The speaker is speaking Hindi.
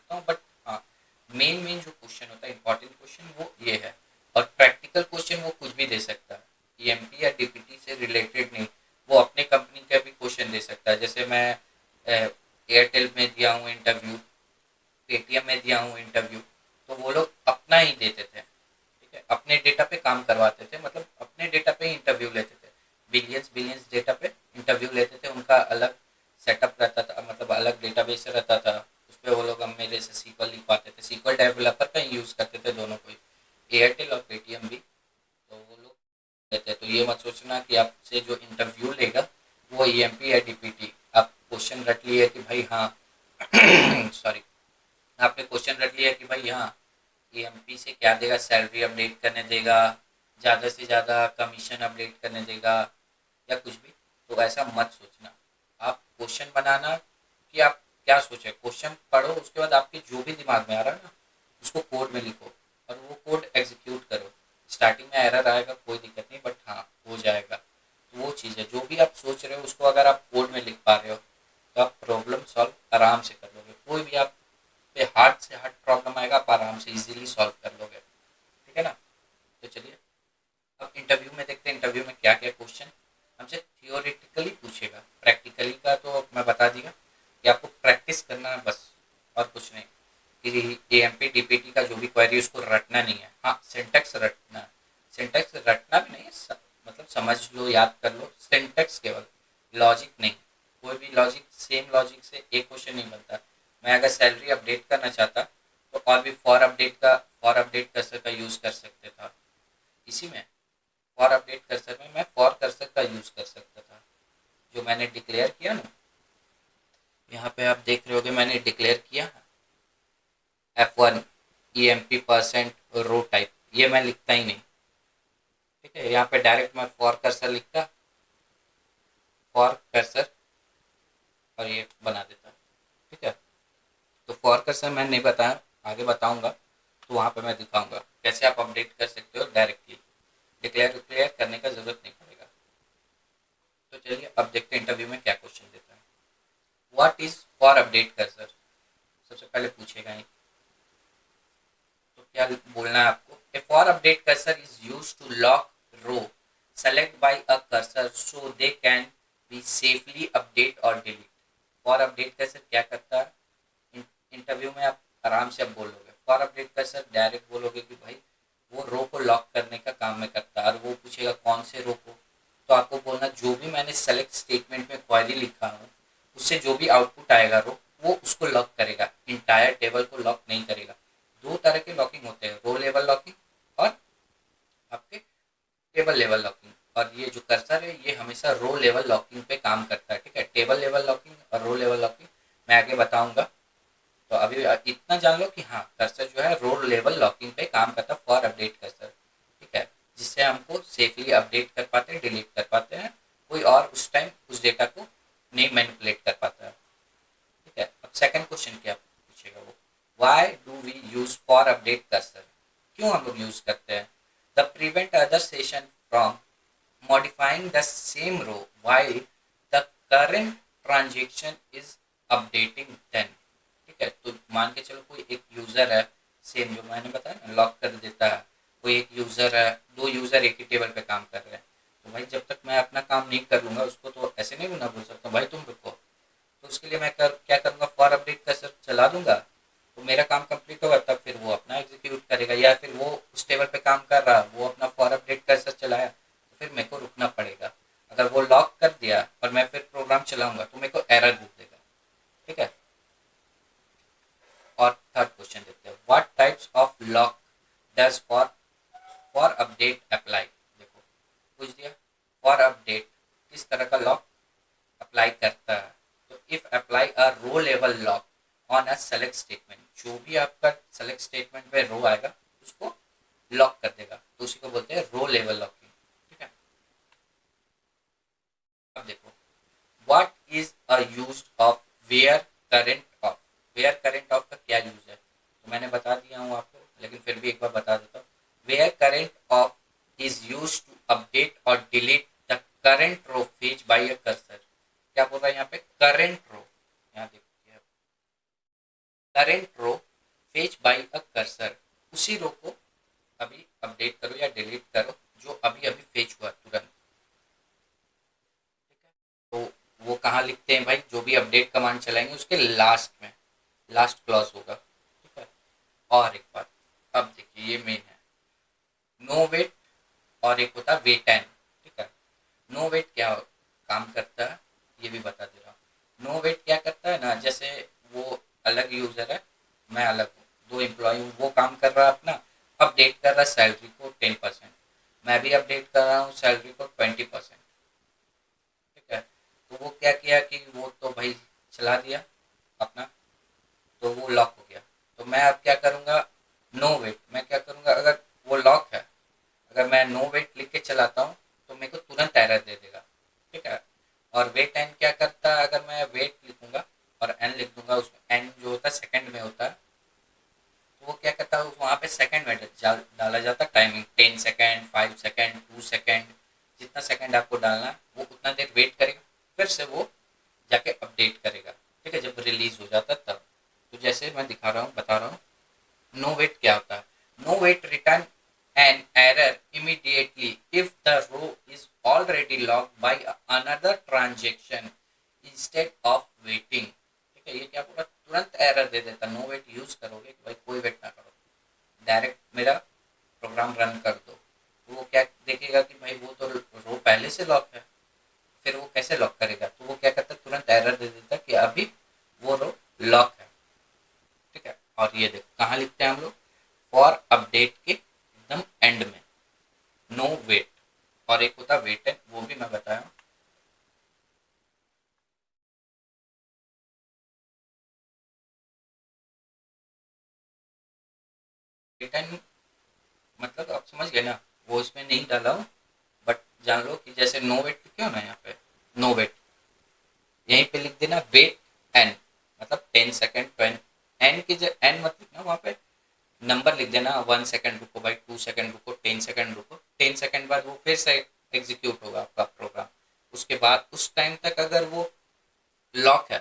सकता हूँ, बट हाँ मेन मेन जो क्वेश्चन होता है, इंपॉर्टेंट क्वेश्चन, वो ये है। और प्रैक्टिकल क्वेश्चन वो कुछ भी दे सकता है, ईएमपी या डीपीटी से रिलेटेड नहीं, वो अपने कंपनी का भी क्वेश्चन दे सकता है। जैसे मैं एयरटेल में दिया हूँ इंटरव्यू, पेटीएम में दिया हूँ इंटरव्यू, तो वो लोग अपना ही देते थे, ठीक है, अपने डेटा पे काम करवाते थे, मतलब अपने डेटा पे ही इंटरव्यू लेते थे, बिलियंस बिलियंस डेटा पे इंटरव्यू लेते थे, उनका अलग सेटअप रहता था, मतलब अलग डेटाबेस रहता था, उस पर वो लोग हम मेरे से सीक्वल लिखवाते थे, सीक्वल डेवलपर का ही यूज़ करते थे दोनों को, एयरटेल और पेटीएम भी। तो वो लोग लेते हैं, तो ये मत सोचना कि आपसे जो इंटरव्यू लेगा वो ईएमपी या डीपीटी, आप क्वेश्चन रट लिए कि भाई हाँ सॉरी, आपने क्वेश्चन रट लिया कि भाई हाँ ईएमपी से क्या देगा, सैलरी अपडेट करने देगा, ज़्यादा से ज़्यादा कमीशन अपडेट करने देगा, या कुछ भी। तो ऐसा मत सोचना, आप क्वेश्चन बनाना कि आप क्या सोचे, क्वेश्चन पढ़ो, उसके बाद आपके जो भी दिमाग में आ रहा है ना उसको कोड में लिखो और वो कोड एग्जीक्यूट करो। स्टार्टिंग में एरर आएगा, कोई दिक्कत नहीं, बट हाँ हो जाएगा। तो वो चीज़ है, जो भी आप सोच रहे हो उसको अगर आप कोड में लिख पा रहे हो तो आप प्रॉब्लम सॉल्व आराम से कर लोगे। कोई भी आप पे हार्ड से हार्ड प्रॉब्लम आएगा, आप आराम से इजीली सॉल्व कर लोगे, ठीक है ना। तो चलिए अब इंटरव्यू में देखते हैं, इंटरव्यू में क्या क्या क्वेश्चन हमसे थियोरेटिकली पूछेगा। प्रैक्टिकली का तो मैं बता दिया कि आपको प्रैक्टिस करना है बस, और कुछ नहीं। कि एएमपी डीपीटी का जो भी क्वेरी उसको रटना नहीं है, हाँ सिंटेक्स रटना है। सिंटेक्स रटना भी नहीं है, मतलब समझ लो, याद कर लो, सिंटेक्स केवल, लॉजिक नहीं। कोई भी लॉजिक, सेम लॉजिक से एक क्वेश्चन नहीं बनता। मैं अगर सैलरी अपडेट करना चाहता तो और भी फॉर अपडेट कर्सर का यूज़ कर सकते था। इसी में फॉर अपडेट कर्सर में मैं फॉर कर्सर का यूज़ कर सकता था, जो मैंने डिक्लेयर किया ना, यहाँ पे आप देख रहे होगे मैंने डिक्लेयर किया F1 EMP परसेंट रो टाइप, ये मैं लिखता ही नहीं, ठीक है। यहाँ पे डायरेक्ट मैं फॉर कर्सर लिखता, फॉर कर्सर, और ये बना देता, ठीक है। तो फॉर कर्सर मैं नहीं बताया, आगे बताऊंगा, तो वहाँ पे मैं दिखाऊंगा कैसे आप अपडेट कर सकते हो डायरेक्टली, डिक्लेयर करने का जरूरत नहीं पड़ेगा। तो चलिए अब देखते हैं इंटरव्यू में क्या क्वेश्चन देता है। What is for update cursor, सबसे पहले पूछेगा ही। तो क्या बोलना है आपको, a for update cursor is use to lock row select by a cursor so they can be safely update और डिलीट। फॉर अपडेट कर्सर क्या करता है, इंटरव्यू में आप आराम से अब बोलोगे फॉर अपडेट कर्सर, डायरेक्ट बोलोगे कि भाई वो रो को लॉक करने का काम में करता है, और वो पूछेगा कौन से रो को, तो आपको बोलना जो भी मैंने सेलेक्ट स्टेटमेंट में क्वेरी लिखा हूँ उससे जो भी आउटपुट आएगा रो, वो उसको लॉक करेगा, इंटायर टेबल को लॉक नहीं करेगा। दो तरह के लॉकिंग होते हैं, रो लेवल लॉकिंग और आपके टेबल लेवल लॉकिंग। और ये जो कर्सर है ये हमेशा रो लेवल लॉकिंग पे काम करता है, ठीक है। टेबल लेवल लॉकिंग और रो लेवल लॉकिंग मैं आगे बताऊंगा। तो अभी इतना जान लो कि हाँ कर्सर जो है रो लेवल लॉकिंग पे काम करता है, फॉर अपडेट कर्सर, ठीक है, जिससे हमको सेफली अपडेट कर पाते हैं, डिलीट कर पाते हैं, कोई और उस टाइम उस डेटा को नहीं मैनिपुलेट कर पाता है, ठीक है। अब सेकंड क्वेश्चन क्या पूछेगा वो, why do we use for update cursor, क्यों हम लोग यूज करते हैं, the prevent other session from modifying the same row while the current transaction is updating then, ठीक है। तो मान के चलो कोई एक यूजर है, सेम जो मैंने बताया ना लॉक कर देता है, कोई एक यूजर है, दो यूजर एक ही टेबल पे काम कर रहे हैं, तो भाई जब तक मैं अपना काम नहीं कर लूंगा उसको तो ऐसे नहीं ना बोल सकता भाई तुम रुको। तो उसके लिए मैं क्या करूंगा, फॉर अपडेट कर्सर चला दूंगा, तो मेरा काम कंप्लीट होगा, तब फिर वो अपना एग्जीक्यूट करेगा, या फिर वो उस टेबल पे काम कर रहा वो अपना फॉर अपडेट कर्सर चलाया, तो फिर मेरे को रुकना पड़ेगा। अगर वो लॉक कर दिया और मैं फिर प्रोग्राम चलाऊंगा तो मेरे को एरर दे देगा, ठीक है। और थर्ड क्वेश्चन देखते हैं, what types of lock does for update apply. देखो पूछ दिया फॉर अपडेट किस तरह का लॉक अप्लाई करता है, तो if apply a row level lock on a select statement, जो भी आपका सेलेक्ट स्टेटमेंट में रो आएगा उसको लॉक कर देगा, तो उसी को बोलते हैं रो लेवल लॉकिंग, ठीक है। अब देखो what is a use of where current of, where current of का क्या यूज है, तो मैंने बता दिया हूँ आपको, लेकिन फिर भी एक बार बता देता हूँ। Where current of is use to update और delete the current row fetched by a cursor. क्या बोल रहा है यहाँ पे, करेंट रो, यहाँ देखिए current row fetch bye a cursor, उसी रो को अभी अपडेट करो या डिलीट करो जो अभी अभी फेच हुआ तुरंत। ठीक है, तो वो कहाँ लिखते हैं भाई, जो भी अपडेट कमांड चलाएंगे उसके लास्ट में, लास्ट क्लॉज होगा। ठीक है, और एक बात, अब देखिए ये मेन है, नो वेट और एक होता है वेट एन। ठीक है, नो वेट क्या काम करता है ये भी बता दे रहा हूँ। नो वेट क्या करता है ना, जैसे वो अलग यूजर है, मैं अलग हूँ, दो एम्प्लॉय हूँ, वो काम कर रहा है अपना, अपडेट कर रहा है सैलरी को 10%, मैं भी अपडेट कर रहा हूँ सैलरी को 20%। ठीक है, तो वो क्या किया कि वो तो भाई चला दिया अपना, तो वो लॉक हो गया। तो मैं अब क्या करूँगा, नो वेट, मैं क्या करूँगा, अगर वो लॉक है, अगर मैं नो वेट लिख के चलाता हूँ तो मेरे को तुरंत एरर दे देगा। ठीक है, और वेट एन क्या करता है, अगर मैं वेट लिखूंगा और एन लिख दूंगा, उसमें एन जो होता है सेकंड में होता है, तो वो क्या करता है, वहाँ पे सेकंड में डाला जाता है टाइमिंग, 10 सेकेंड, 5 सेकेंड, 2 सेकेंड, जितना सेकंड आपको डालना है वो उतना देर वेट करेगा, फिर से वो जाके अपडेट करेगा। ठीक है, जब रिलीज हो जाता है तब। तो जैसे मैं दिखा रहा हूँ, बता रहा हूँ, नो वेट क्या होता है, no wait return an error immediately if the row is already logged by another transaction instead of waiting। ठीक है, ये क्या पूरा तुरंत एरर दे देता, नो वेट यूज करोगे कि भाई कोई वेट ना करो, डायरेक्ट मेरा प्रोग्राम रन कर दो, तो वो क्या देखेगा कि भाई वो तो रो पहले से लॉक है, फिर वो कैसे लॉक करेगा, तो वो क्या करता है तुरंत एरर दे देता कि अभी वो रो लॉक है। ठीक है, और ये देखो कहाँ लिखते हैं हम लोग, फॉर अपडेट के एकदम एंड में, नो वेट, और एक होता वेट है वो भी मैं बताया हूँ। वेट मतलब आप समझ गए ना, वो इसमें नहीं डाला हूँ, बट जान लो कि जैसे नो वेट लिखे हो ना यहाँ पे, नो वेट यहीं पे लिख देना वेट एन, मतलब 10 सेकेंड, 20, एन की जगह एन मत लिखना, वहाँ पे नंबर लिख देना, 1 सेकेंड रुको भाई, 2 सेकेंड रुको, 10 सेकेंड रुको, 10 सेकेंड बाद वो फिर से एग्जीक्यूट होगा आपका प्रोग्राम। उसके बाद उस टाइम तक अगर वो लॉक है